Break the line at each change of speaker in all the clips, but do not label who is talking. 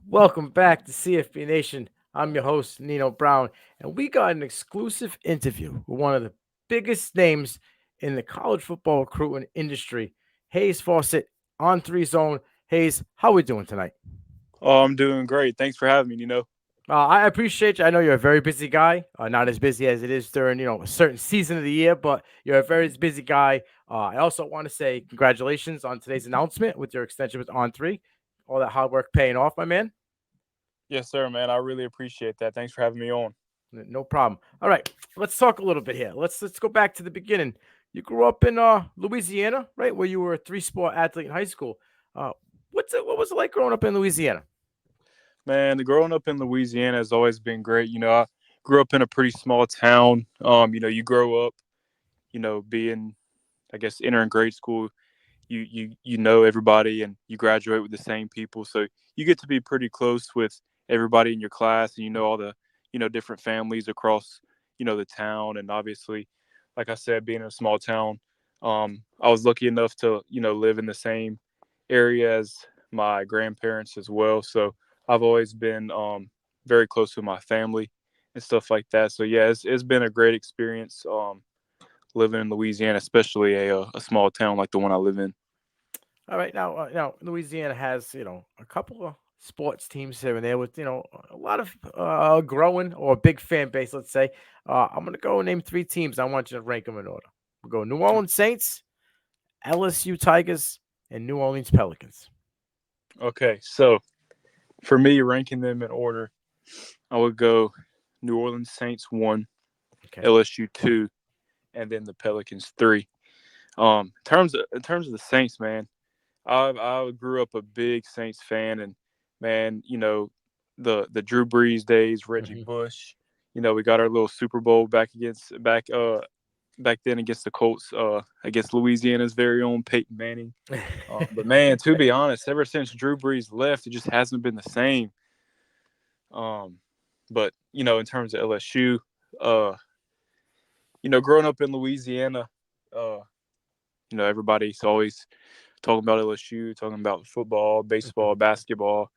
Welcome back to CFB Nation. I'm your host, Nino Brown, and we got an exclusive interview with one of the biggest names in the college football recruiting industry, Hayes Fawcett, on 3 Zone. Hayes, how we doing tonight?
Oh, I'm doing great. Thanks for having me,
I appreciate you. I know you're a very busy guy, not as busy as it is during a certain season of the year, but you're a very busy guy. I also want to say congratulations on today's announcement with your extension with On3. All that hard work paying off, my man.
Yes, sir, man. I really appreciate that. Thanks for having me on.
No problem. All right, let's talk a little bit here. Let's go back to the beginning. You grew up in Louisiana, right, where you were a three-sport athlete in high school. Uh, what was it like growing up in Louisiana?
Man, growing up in Louisiana has always been great. I grew up in a pretty small town. You grow up, being, I guess, entering grade school, you know everybody and you graduate with the same people. So you get to be pretty close with everybody in your class, and all the, different families across, the town. And obviously, like I said, being in a small town, I was lucky enough to, live in the same area as my grandparents as well. So I've always been very close with my family and stuff like that. So yeah, it's been a great experience living in Louisiana, especially a small town like the one I live in.
All right, now Louisiana has a couple of sports teams here and there with a lot of growing or a big fan base. Let's say I'm gonna go and name 3 teams. I want you to rank them in order. We'll go New Orleans Saints, LSU Tigers, and New Orleans Pelicans.
Okay, so for me, ranking them in order, I would go New Orleans Saints 1,
Okay.
LSU 2, and then the Pelicans 3. In terms of the Saints, man, I grew up a big Saints fan, and man, the Drew Brees days, Reggie
Hmm.
Bush. We got our little Super Bowl back then against the Colts, against Louisiana's very own Peyton Manning. But man, to be honest, ever since Drew Brees left, it just hasn't been the same. Um, but in terms of LSU, uh, growing up in Louisiana, uh, everybody's always talking about LSU, talking about football, baseball, basketball.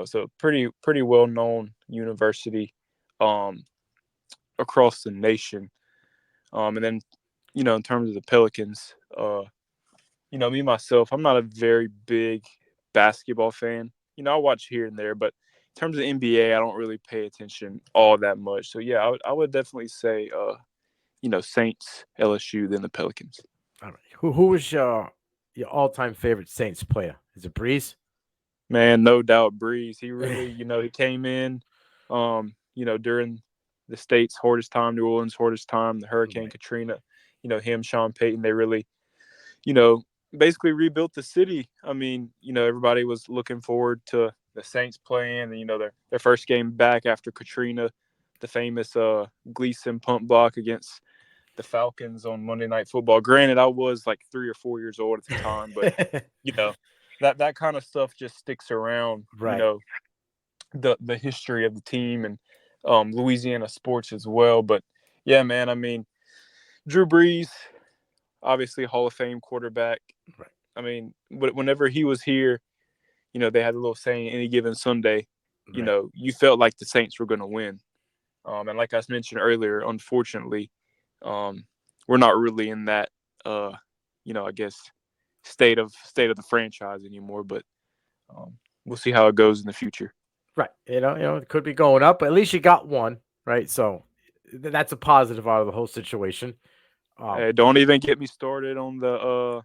So pretty well known university um, across the nation. And then, in terms of the Pelicans, me myself, I'm not a very big basketball fan. I watch here and there, but in terms of the NBA, I don't really pay attention all that much. So yeah, I would definitely say, Saints, LSU, then the Pelicans.
All right. Who was your all-time favorite Saints player? Is it Breeze?
Man, no doubt, Breeze. He really, he came in, during the state's hardest time, New Orleans' hardest time, the Hurricane
Right.
Katrina. Him, Sean Payton, they really, you know, basically rebuilt the city. I mean, everybody was looking forward to the Saints playing, and their first game back after Katrina, the famous Gleason pump block against the Falcons on Monday Night Football. Granted, I was like 3 or 4 years old at the time, but you know that kind of stuff just sticks around.
Right.
The history of the team and Louisiana sports as well. But yeah, man, I mean, Drew Brees, obviously Hall of Fame quarterback.
Right.
I mean, whenever he was here, they had a little saying, any given Sunday,
Right.
you felt like the Saints were going to win. And like I mentioned earlier, unfortunately, um, we're not really in that, I guess, state of the franchise anymore. But we'll see how it goes in the future.
Right. It could be going up, but at least you got one, right? So that's a positive out of the whole situation. Um,
Hey, don't even get me started on the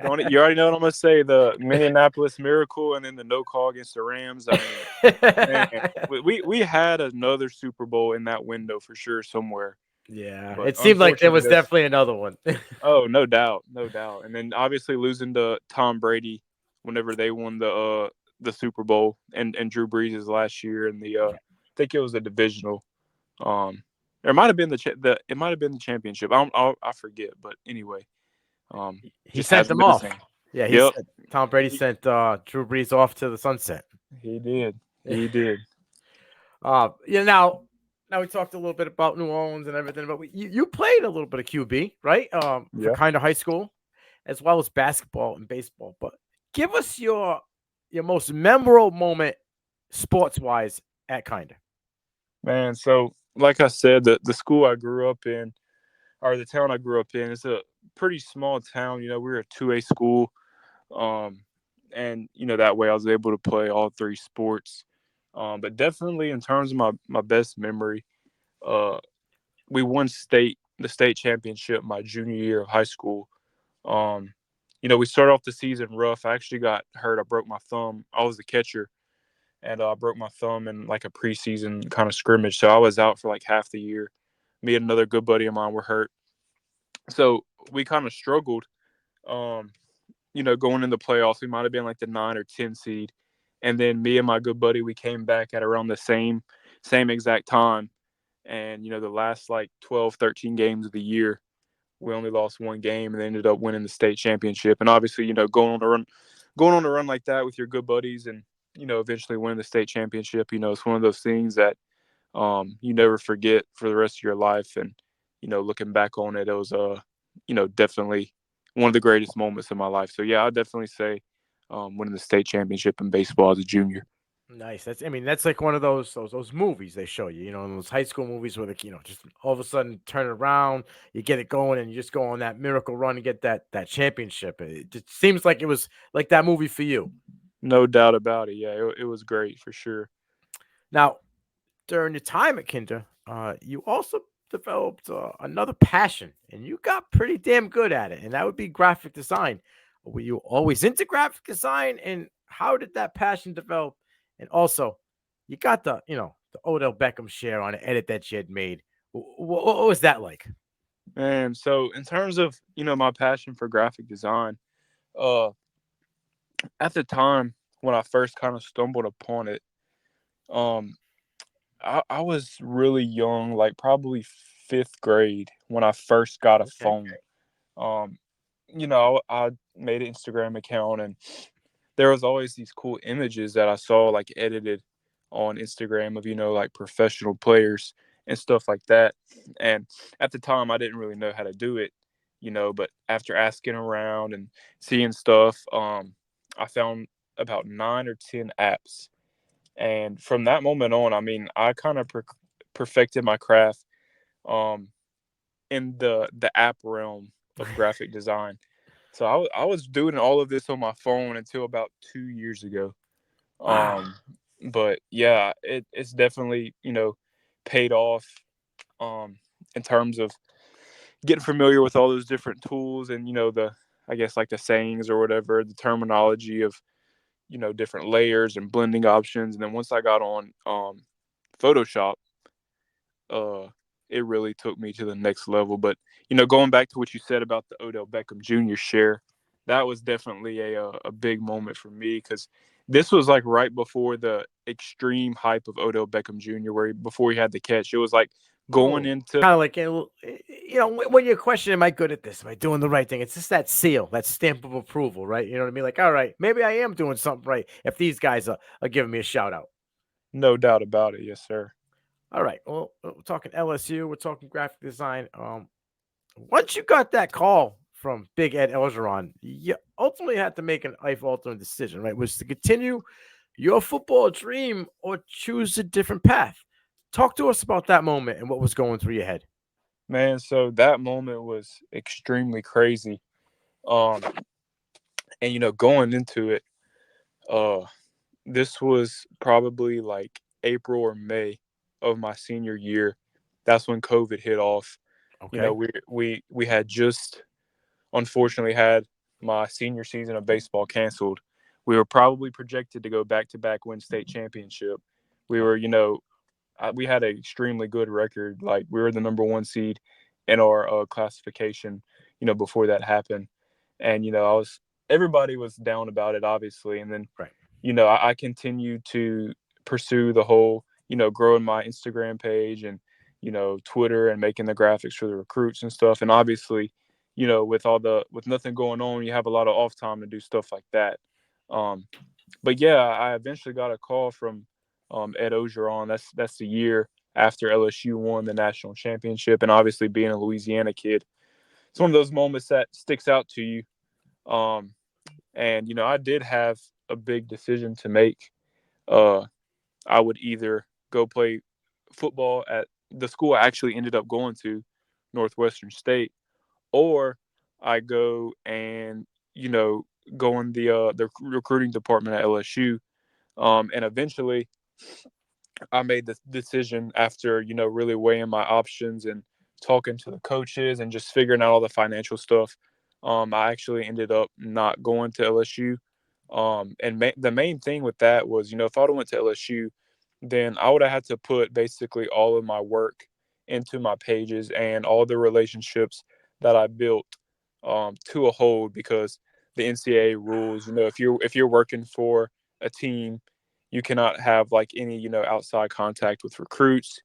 don't you already know what I'm gonna say, the Minneapolis Miracle and then the no call against the Rams. I mean, man, we had another Super Bowl in that window for sure somewhere,
Yeah,
but
it seemed like there
unfortunately,
was
this.
definitely another one.
Oh, no doubt, no doubt. And then obviously losing to Tom Brady whenever they won the Super Bowl and Drew Brees' last year and I think it was a divisional. Um, or it might have been it might have been the championship. I forget, but anyway,
He
just
sent
hasn't
them
been the
off.
same.
Yeah, he
Yep.
said Tom Brady sent Drew Brees off to the sunset.
He did. He did.
Yeah. Now we talked a little bit about New Orleans and everything, but you played a little bit of QB, right? For
Yeah.
kind of high school, as well as basketball and baseball. But give us your most memorable moment, sports wise, at Kinder.
Man, so like I said, the school I grew up in, or the town I grew up in, is a pretty small town. We were a 2A school. Um, and that way I was able to play all three sports. But definitely in terms of my best memory, uh, we won the state championship my junior year of high school. Um, we started off the season rough. I actually got hurt. I broke my thumb. I was the catcher, and I broke my thumb in like a preseason kind of scrimmage. So I was out for like half the year. Me and another good buddy of mine were hurt. So we kind of struggled. Um, going in the playoffs, we might have been like the 9 or 10 seed. And then me and my good buddy, we came back at around the same exact time. And, the last like 12, 13 games of the year, we only lost one game and they ended up winning the state championship. And obviously, going on a run like that with your good buddies and, eventually winning the state championship, it's one of those things that you never forget for the rest of your life. And, looking back on it, it was, definitely one of the greatest moments of my life. So, yeah, I'd definitely say winning the state championship in baseball as a junior.
Nice. That's like one of those movies they show you, in those high school movies where just all of a sudden turn it around, you get it going, and you just go on that miracle run and get that championship. It just seems like it was like that movie for you.
No doubt about it. Yeah, it was great for sure.
Now, during your time at Kinder, you also developed another passion, and you got pretty damn good at it, and that would be graphic design. Were you always into graphic design, and how did that passion develop? And also, you got the Odell Beckham share on an edit that you had made. What was that like?
And so, in terms of my passion for graphic design, uh, at the time when I first kind of stumbled upon it, um, I was really young, like probably fifth grade when I first got a
Okay,
phone. Um, I made an Instagram account, and there was always these cool images that I saw like edited on Instagram of like professional players and stuff like that. And at the time, I didn't really know how to do it, but after asking around and seeing stuff, I found about 9 or 10 apps. And from that moment on, I mean, I kind of perfected my craft um, in the app realm of graphic design. So I was doing all of this on my phone until about 2 years ago.
wow.
Um, but yeah, it's definitely paid off um, in terms of getting familiar with all those different tools and the I guess like the sayings or whatever, the terminology of different layers and blending options. And then once I got on Photoshop, uh, it really took me to the next level. But going back to what you said about the Odell Beckham Jr. share, that was definitely a big moment for me because this was like right before the extreme hype of Odell Beckham Jr. Before he had the catch, it was like going
Oh,
into
kind of like when you're questioning, am I good at this? Am I doing the right thing? It's just that seal, that stamp of approval, right? You know what I mean? Like, all right, maybe I am doing something right if these guys are giving me a shout out.
no doubt about it. Yes, sir.
All right, well, we're talking LSU, we're talking graphic design. Once you got that call from Big Ed Elgeron, you ultimately had to make an life altering decision, right? Was to continue your football dream or choose a different path. Talk to us about that moment and what was going through your head.
Man, so that moment was extremely crazy. Um, and going into it, uh, this was probably like April or May of my senior year. That's when COVID hit off.
Okay.
We had just unfortunately had my senior season of baseball canceled. We were probably projected to go back to back win state championship. We
Oh,
were, we had an extremely good record. Like we were the number one seed in our classification, before that happened. And I was everybody was down about it, obviously. And then
right.
I continued to pursue the whole, growing my Instagram page and, Twitter and making the graphics for the recruits and stuff. And obviously, with nothing going on, you have a lot of off time to do stuff like that. Um, But yeah, I eventually got a call from Ed Ogeron. That's the year after LSU won the national championship, and obviously being a Louisiana kid, it's one of those moments that sticks out to you. Um, and I did have a big decision to make. Uh, I would either go play football at the school I actually ended up going to, Northwestern State, or I go and go in the recruiting department at LSU. And eventually, I made the decision after really weighing my options and talking to the coaches and just figuring out all the financial stuff. I actually ended up not going to LSU. And the main thing with that was, if I would have went to LSU, then I would have had to put basically all of my work into my pages and all the relationships that I built to a hold because the NCAA rules. If you're working for a team, you cannot have like any outside contact with recruits.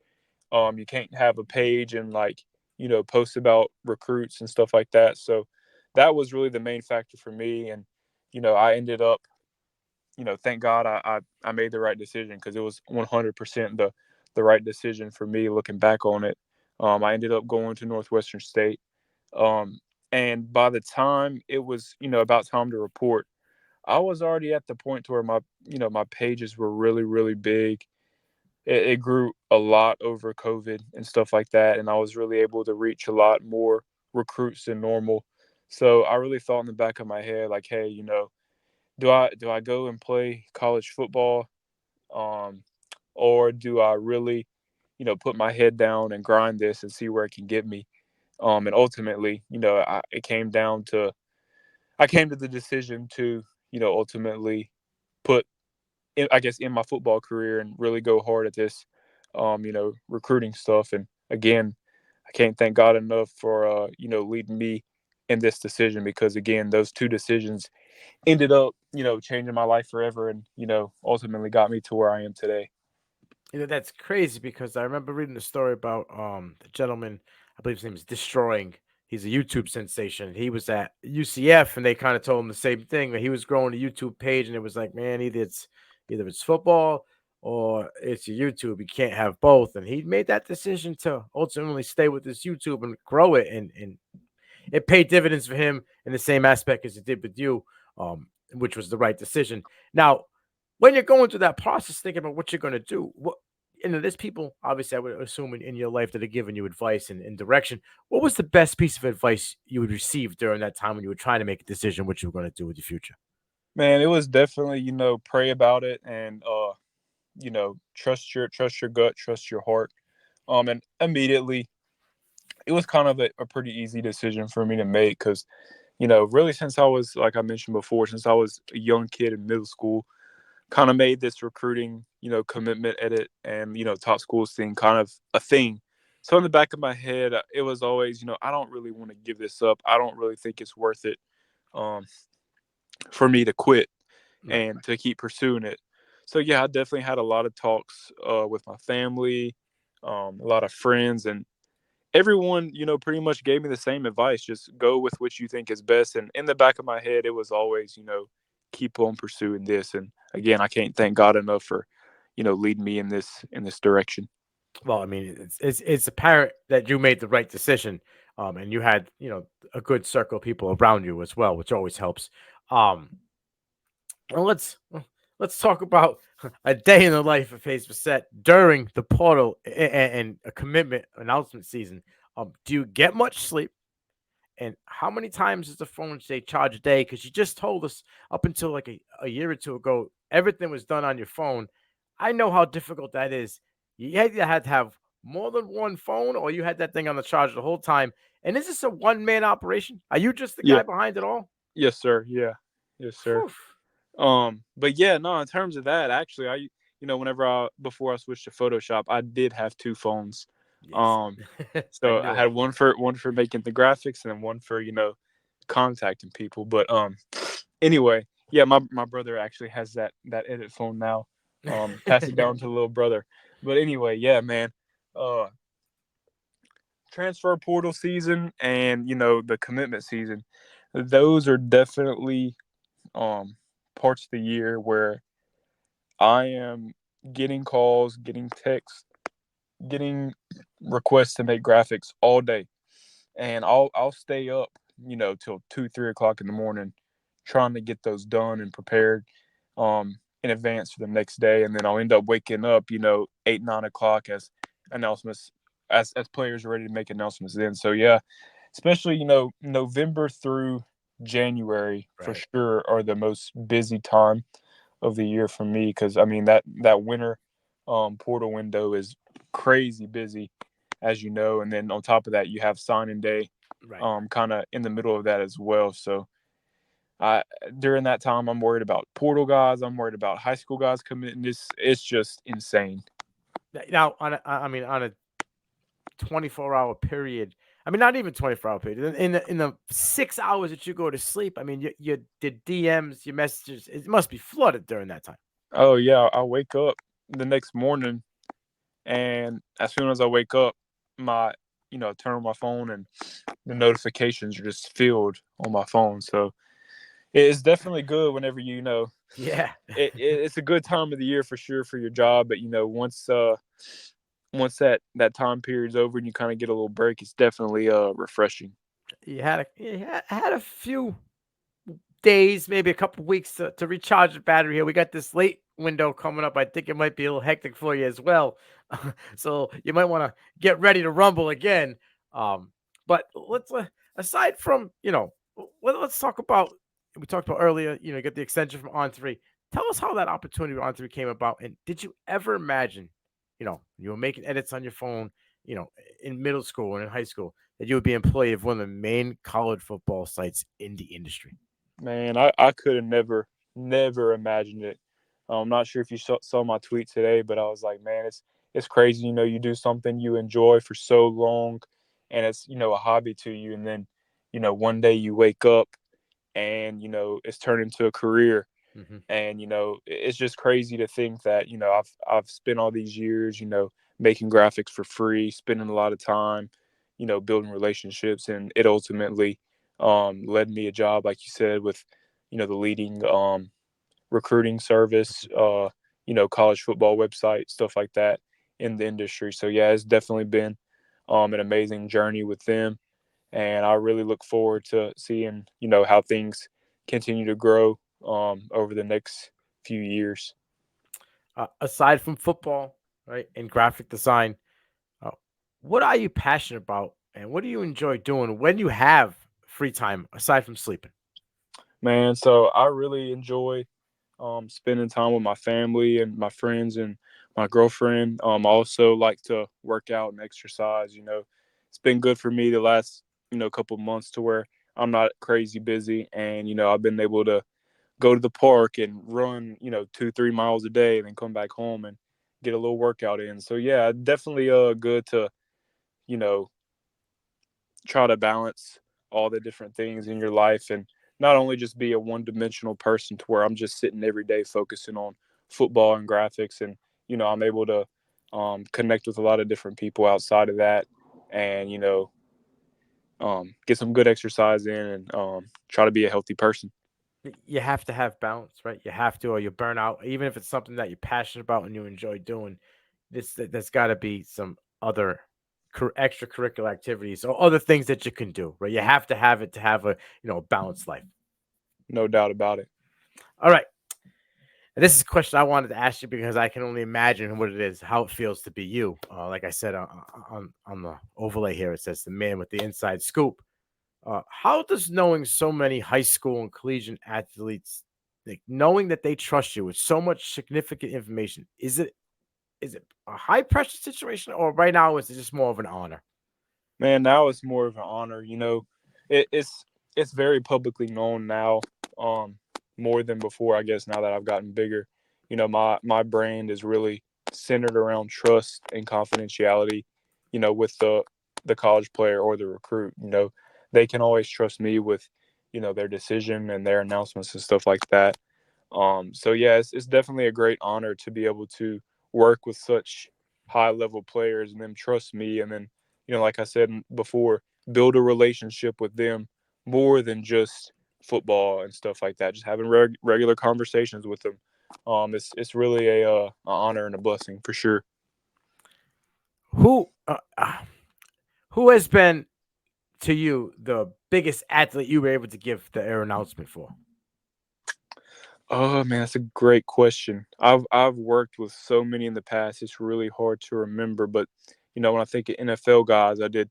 You can't have a page and like post about recruits and stuff like that. So that was really the main factor for me. And I ended up, thank God I made the right decision because it was 100% the right decision for me looking back on it. I ended up going to Northwestern State. Um, and by the time it was, about time to report, I was already at the point to where my pages were really, really big. It grew a lot over COVID and stuff like that, and I was really able to reach a lot more recruits than normal. So I really thought in the back of my head, like, hey, do I go and play college football, um, or do I really, put my head down and grind this and see where it can get me? And ultimately, I came to the decision to, ultimately put, I guess, in my football career and really go hard at this, recruiting stuff. And again, I can't thank God enough for, leading me in this decision because again, those two decisions ended up, changing my life forever and, ultimately got me to where I am today.
That's crazy because I remember reading a story about the gentleman, I believe his name is Destroying. He's a YouTube sensation. He was at UCF and they kind of told him the same thing that he was growing a YouTube page and it was like, man, either it's football or it's your YouTube. You can't have both. And he made that decision to ultimately stay with this YouTube and grow it and it paid dividends for him in the same aspect as it did with you, which was the right decision. Now, when you're going through that process, thinking about what you're going to do, there's people obviously I would assume in your life that are giving you advice and direction. What was the best piece of advice you would receive during that time when you were trying to make a decision what you were going to do with your future?
Man, it was definitely, pray about it and, trust your gut, trust your heart. And immediately it was kind of a pretty easy decision for me to make because, really since I was, like I mentioned before, since I was a young kid in middle school, kind of made this recruiting, commitment edit and, top schools thing kind of a thing. So in the back of my head, it was always, I don't really want to give this up. I don't really think it's worth it um, for me to quit
Right.
and to keep pursuing it. So yeah, I definitely had a lot of talks with my family, a lot of friends, and everyone, pretty much gave me the same advice. Just go with what you think is best. And in the back of my head, it was always, keep on pursuing this. And again, I can't thank God enough for, leading me in this direction.
Well, I mean, it's apparent that you made the right decision, and you had a good circle of people around you as well, which always helps. Um, Well, let's talk about a day in the life of Hayes Bissett during the portal and a commitment announcement season. Do you get much sleep? And how many times does the phone say charge a day? Because you just told us up until like a year or two ago, everything was done on your phone. I know how difficult that is. You had to have more than one phone, or you had that thing on the charge the whole time. And is this a one man operation? Are you just the
Yeah.
guy behind it all?
Yes, sir. Yeah. Yes, sir.
Phew.
But yeah, no, in terms of that, actually, whenever before I switched to Photoshop, I did have two phones.
Yes,
Um,
I
so I
knew it.
had one for making the graphics and then one for, contacting people. But anyway, yeah, my brother actually has that edit phone now. Pass it down to the little brother. But anyway, yeah, man. Uh, Transfer portal season and the commitment season, those are definitely um parts of the year where I am getting calls, getting texts, getting requests to make graphics all day, and I'll stay up, till 2, 3 o'clock in the morning, trying to get those done and prepared, in advance for the next day, and then I'll end up waking up, 8, 9 o'clock as announcements, as players are ready to make announcements. Then, so yeah, especially November through January for
Right.
sure are the most busy time of the year for me, because I mean that winter portal window is crazy busy, as you know, and then on top of that you have signing day
Right.
kind of in the middle of that as well. So I during that time I'm worried about portal guys, I'm worried about high school guys committing. It's just insane.
Now, I mean, on a 24-hour period. I mean, not even 24-hour period. In the 6 hours that you go to sleep, I mean, your the DMs, your messages, it must be flooded during that time.
Oh yeah, I wake up the next morning, and as soon as I wake up, my turn on my phone, and the notifications are just filled on my phone. So it's definitely good whenever
Yeah.
it's a good time of the year for sure for your job. But once that time period's over and you kind of get a little break, it's definitely refreshing.
You had a few days, maybe a couple weeks to recharge the battery here. We got this late window coming up. I think it might be a little hectic for you as well. So you might want to get ready to rumble again. Um, but let's aside from let's talk about we talked about earlier. You get the extension from On3. Tell us how that opportunity with On3 came about, and did you ever imagine, you were making edits on your phone, in middle school and in high school, that you would be employee of one of the main college football sites in the industry?
Man, I could have never imagined it. I'm not sure if you saw my tweet today, but I was like, man, it's crazy. You do something you enjoy for so long, and it's a hobby to you, and then one day you wake up and it's turned into a career.
Hmm.
And it's just crazy to think that I've spent all these years making graphics for free, spending a lot of time building relationships, and it ultimately led me a job, like you said, with the leading recruiting service, college football website, stuff like that in the industry. So yeah, it's definitely been an amazing journey with them, and I really look forward to seeing how things continue to grow over the next few years.
Aside from football, right, and graphic design, uh, what are you passionate about, and what do you enjoy doing when you have free time aside from sleeping?
Man, so I really enjoy spending time with my family and my friends and my girlfriend. I also like to work out and exercise. It's been good for me the last couple months to where I'm not crazy busy, and I've been able to go to the park and run 2, 3 miles a day, and then come back home and get a little workout in. So yeah, definitely good to you know try to balance all the different things in your life, and not only just be a one-dimensional person to where I'm just sitting every day focusing on football and graphics, and I'm able to connect with a lot of different people outside of that, and get some good exercise in, and try to be a healthy person.
You have to have balance, right? You have to, or you burn out. Even if it's something that you're passionate about and you enjoy doing, there's got to be some other extracurricular activities or other things that you can do, right? You have to have it to have a balanced life.
No doubt about it.
All right. And this is a question I wanted to ask you because I can only imagine what it is, how it feels to be you. Like I said on the overlay here, it says the man with the inside scoop. How does knowing so many high school and collegiate athletes, like knowing that they trust you with so much significant information, is it a high pressure situation, or right now is it just more of an honor?
Man, now it's more of an honor. It's very publicly known now, um, more than before. I guess now that I've gotten bigger, my brand is really centered around trust and confidentiality. With the college player or the recruit, they can always trust me with their decision and their announcements and stuff like that. So yeah, it's definitely a great honor to be able to work with such high level players and them trust me, and then like I said before, build a relationship with them more than just football and stuff like that. Just having regular conversations with them. It's really a honor and a blessing for sure.
Who who has been to you the biggest athlete you were able to give the air announcement for?
Oh man, that's a great question. I've worked with so many in the past. It's really hard to remember, but when I think of NFL guys, I did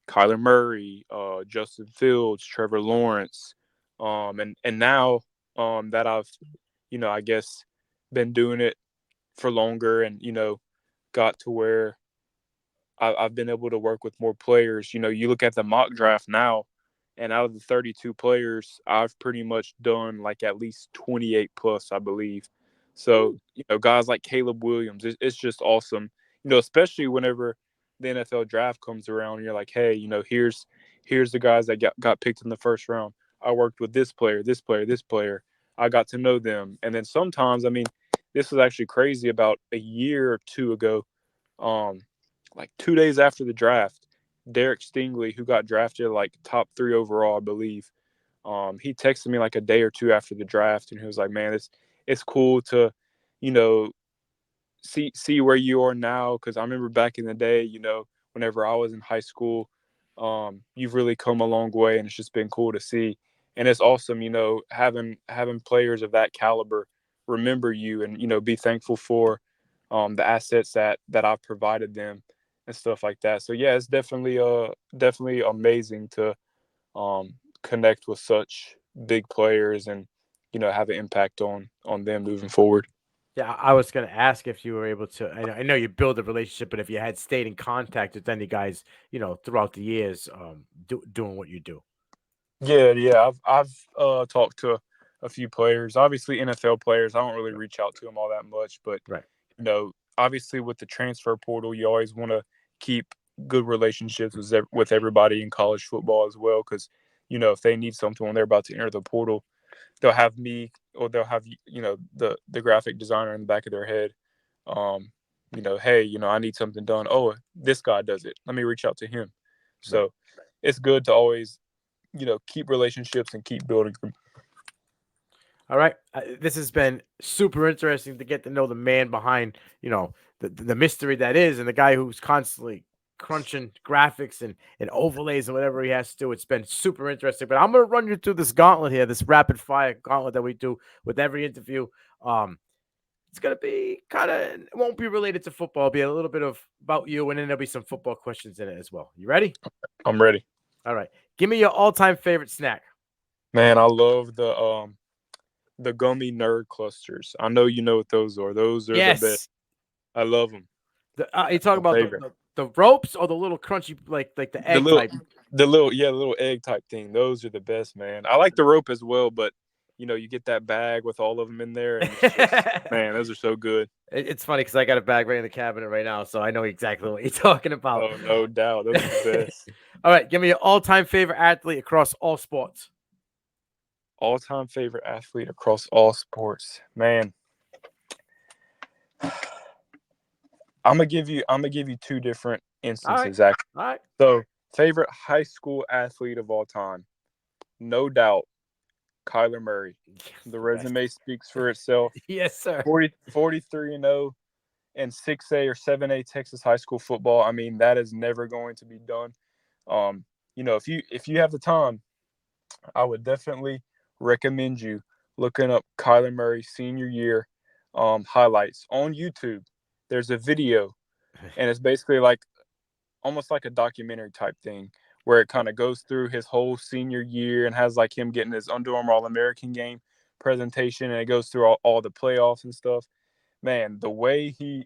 Kyler Murray, Justin Fields, Trevor Lawrence, and now that I've I guess been doing it for longer and got to where I've been able to work with more players. You look at the mock draft now, and out of the 32 players, I've pretty much done like at least 28 plus, I believe. So, guys like Caleb Williams, it's just awesome. Especially whenever the NFL draft comes around, and you're like, hey, here's the guys that got picked in the first round. I worked with this player, this player, this player. I got to know them, and then sometimes, I mean, this was actually crazy. About a year or two ago, um, like 2 days after the draft, Derek Stingley, who got drafted like top 3 overall, I believe, he texted me like a day or two after the draft, and he was like, "Man, it's cool to, you know, see where you are now, because I remember back in the day, whenever I was in high school, you've really come a long way, and it's just been cool to see, and it's awesome, having players of that caliber remember you, and be thankful for the assets that I've provided them and stuff like that. So yeah, it's definitely amazing to connect with such big players and have an impact on them moving forward.
Yeah, I was going to ask if you were able to. I know you build a relationship, but if you had stayed in contact with any guys, throughout the years, doing what you do.
Yeah. I've talked to a few players. Obviously, NFL players. I don't really
Right.
reach out to them all that much, but
Right.
obviously with the transfer portal, you always want to keep good relationships with everybody in college football as well, because if they need something when they're about to enter the portal, they'll have me, or they'll have the graphic designer in the back of their head. Um, hey, I need something done. Oh, this guy does it. Let me reach out to him.
Right.
So it's good to always keep relationships and keep building them.
All right. This has been super interesting to get to know the man behind, the mystery that is, and the guy who's constantly crunching graphics and overlays and whatever he has to do. It's been super interesting. But I'm gonna run you through this gauntlet here, this rapid fire gauntlet that we do with every interview. Um, it's gonna be kind of, it won't be related to football. It'll be a little bit of about you, and then there'll be some football questions in it as well. You ready?
I'm ready.
All right. Give me your all-time favorite snack.
Man, I love the gummy nerd clusters. I know you know what those are. Those are the best.
Yes.
I love them.
You
That's
talk
my
about
favorite.
the ropes or the little crunchy, like the
The
egg
little,
type.
the little egg type thing. Those are the best, man. I like the rope as well, but you get that bag with all of them in there, and it's just, man, those are so good.
It's funny because I got a bag right in the cabinet right now, so I know exactly what you're talking about.
Oh, no doubt, those are the best.
All right, give me your all-time favorite athlete across all sports.
All time favorite athlete across all sports, man. I'm gonna give you two different
All right,
instances, actually.
all right.
So, favorite high school athlete of all time, no doubt, Kyler Murray.
Yes,
The
the best.
resume speaks for itself.
Yes, sir.
43-0 in 6A or 7A Texas high school football. I mean, that is never going to be done. Um, if you have the time, I would definitely recommend you looking up Kyler Murray senior year highlights on YouTube. There's a video, and it's basically like almost like a documentary type thing, where it kind of goes through his whole senior year and has like him getting his Under Armour All American game presentation, and it goes through all the playoffs and stuff. Man, the way he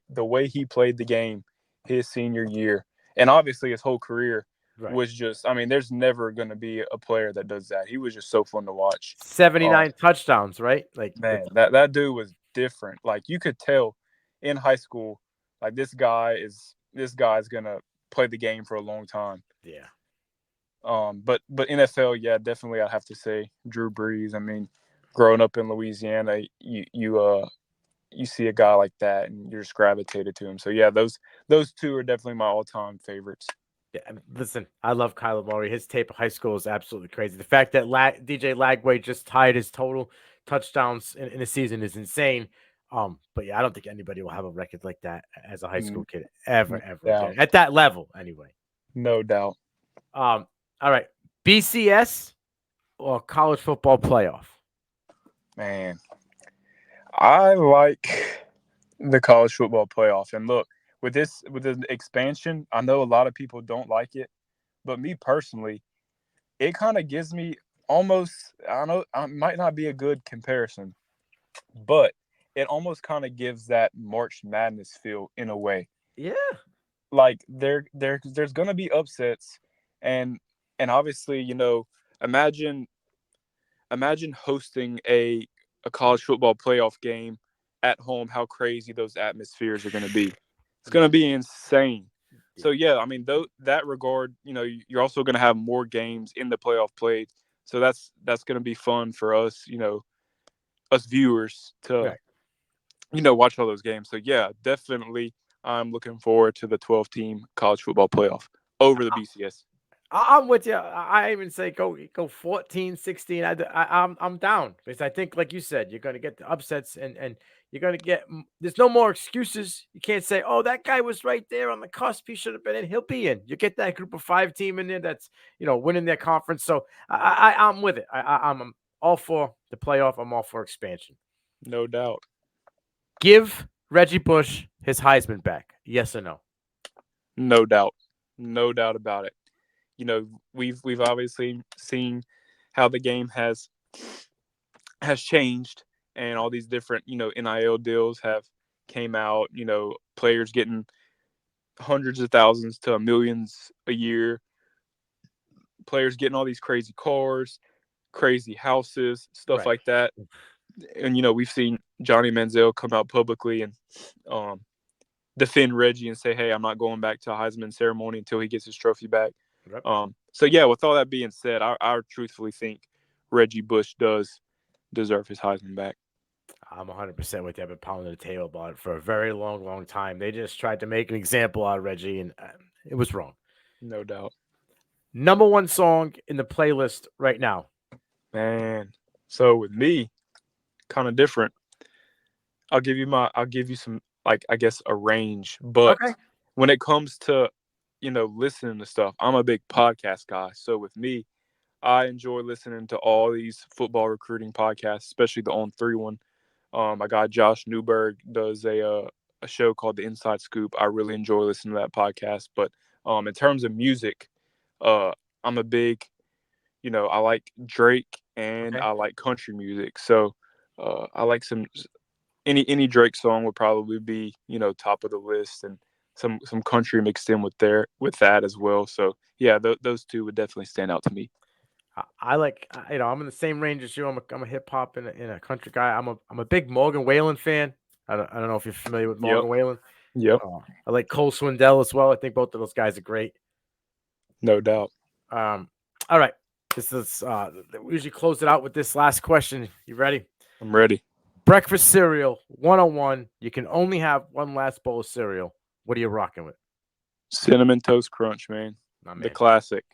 played the game his senior year, and obviously his whole career,
Right.
was just, I mean, there's never going to be a player that does that. He was just so fun to watch. Um,
79 touchdowns, right? Like
man,
that's
that dude was different. Like, you could tell in high school, like, this guy's going to play the game for a long time.
yeah.
But NFL, yeah, definitely I'd have to say Drew Brees. I mean, growing up in Louisiana, you see a guy like that and you're just gravitated to him. So yeah, those two are definitely my all time favorites.
Yeah, listen, I love Kyler Murray. His tape of high school is absolutely crazy. The fact that DJ Lagway just tied his total touchdowns in a season is insane. But yeah, I don't think anybody will have a record like that as a high school
Mm,
kid ever,
no
ever again
doubt.
at that level. Anyway,
No doubt.
all right, BCS or college football playoff.
Man, I like the college football playoff. And look, with the expansion, I know a lot of people don't like it, but me personally, it kind of gives me almost, I know it might not be a good comparison, but it almost kind of gives that March Madness feel in a way.
Yeah,
Like there's gonna be upsets, and obviously, imagine hosting a college football playoff game at home. How crazy those atmospheres are gonna be. It's
yeah,
gonna be insane.
yeah.
So yeah, I mean, though that regard, you're also gonna have more games in the playoff played. So that's gonna be fun for us, us viewers to
Right.
watch all those games. So yeah, definitely, I'm looking forward to the 12-team college football playoff over the BCS.
I'm with you. I even say go 14, 16. I'm down because I think, like you said, you're going to get the upsets and you're going to get. There's no more excuses. You can't say, "Oh, that guy was right there on the cusp. He should have been in. He'll be in." You get that group of 5 team in there that's winning their conference. So I'm with it. I'm all for the playoff. I'm all for expansion.
No doubt.
Give Reggie Bush his Heisman back. Yes or no?
No doubt. No doubt about it. We've obviously seen how the game has changed, and all these different, NIL deals have came out, players getting hundreds of thousands to millions a year, players getting all these crazy cars, crazy houses, stuff
Right.
like that. And we've seen Johnny Manziel come out publicly and um, defend Reggie and say, "Hey, I'm not going back to a Heisman ceremony until he gets his trophy back."
Yep.
So yeah, with all that being said, I truthfully think Reggie Bush does deserve his Heisman back.
I'm 100% with you. I've been pounding the table about it for a very long, long time. They just tried to make an example out of Reggie, and it was wrong.
No doubt.
Number one song in the playlist right now.
Man. So with me, kind of different. I'll give you some, like, I guess, a range, but
Okay.
when it comes to listening to stuff, I'm a big podcast guy. So with me, I enjoy listening to all these football recruiting podcasts, especially the On Three one. I got Josh Newberg does a show called The Inside Scoop. I really enjoy listening to that podcast. But in terms of music, uh, I'm a big, I like Drake and
Okay.
I like country music. So I like any Drake song would probably be top of the list, and some country mixed in with that as well. So yeah, those two would definitely stand out to me.
I like, I'm in the same range as you. I'm a hip hop and a country guy. I'm a big Morgan Wallen fan. I don't know if you're familiar with
Yep.
Morgan Wallen.
Yep.
I like Cole Swindell as well. I think both of those guys are great.
No doubt.
Um, all right. This is we usually close it out with this last question. You ready?
I'm ready.
Breakfast cereal 101. You can only have one last bowl of cereal. What are you rocking with?
Cinnamon Toast Crunch, man.
My
The
man.
classic.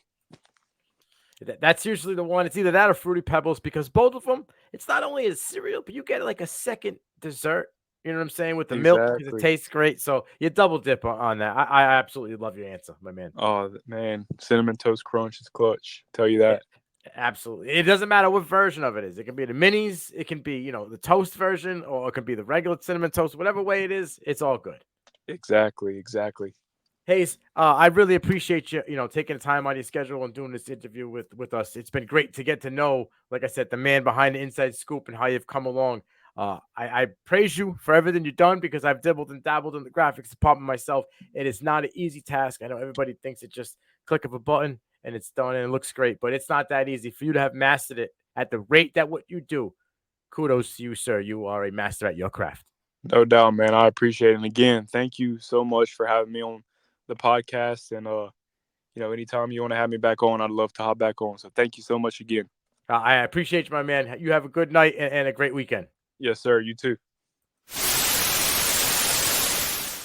That's usually the one. It's either that or Fruity Pebbles because both of them, it's not only a cereal, but you get like a second dessert. You know what I'm saying? With the milk because it
Exactly.
tastes great. So you double dip on that. I absolutely love your answer, my man.
Oh man, Cinnamon Toast Crunch is clutch. Tell you
Yeah,
that.
absolutely. It doesn't matter what version of it is. It can be the minis, it can be, the toast version, or it can be the regular cinnamon toast. Whatever way it is, it's all good.
Exactly. Exactly.
Hayes, I really appreciate you, taking the time out of your schedule and doing this interview with us. It's been great to get to know, like I said, the man behind the inside scoop and how you've come along. I praise you for everything you've done because I've dibbled and dabbled in the graphics department myself. It is not an easy task. I know everybody thinks it's just click of a button and it's done and it looks great, but it's not that easy. For you to have mastered it at the rate that what you do, kudos to you, sir. You are a master at your craft.
No doubt, man. I appreciate it. And again, thank you so much for having me on the podcast. And anytime you want to have me back on, I'd love to hop back on. So thank you so much again.
I appreciate you, my man. You have a good night and a great weekend.
Yes, sir. You too.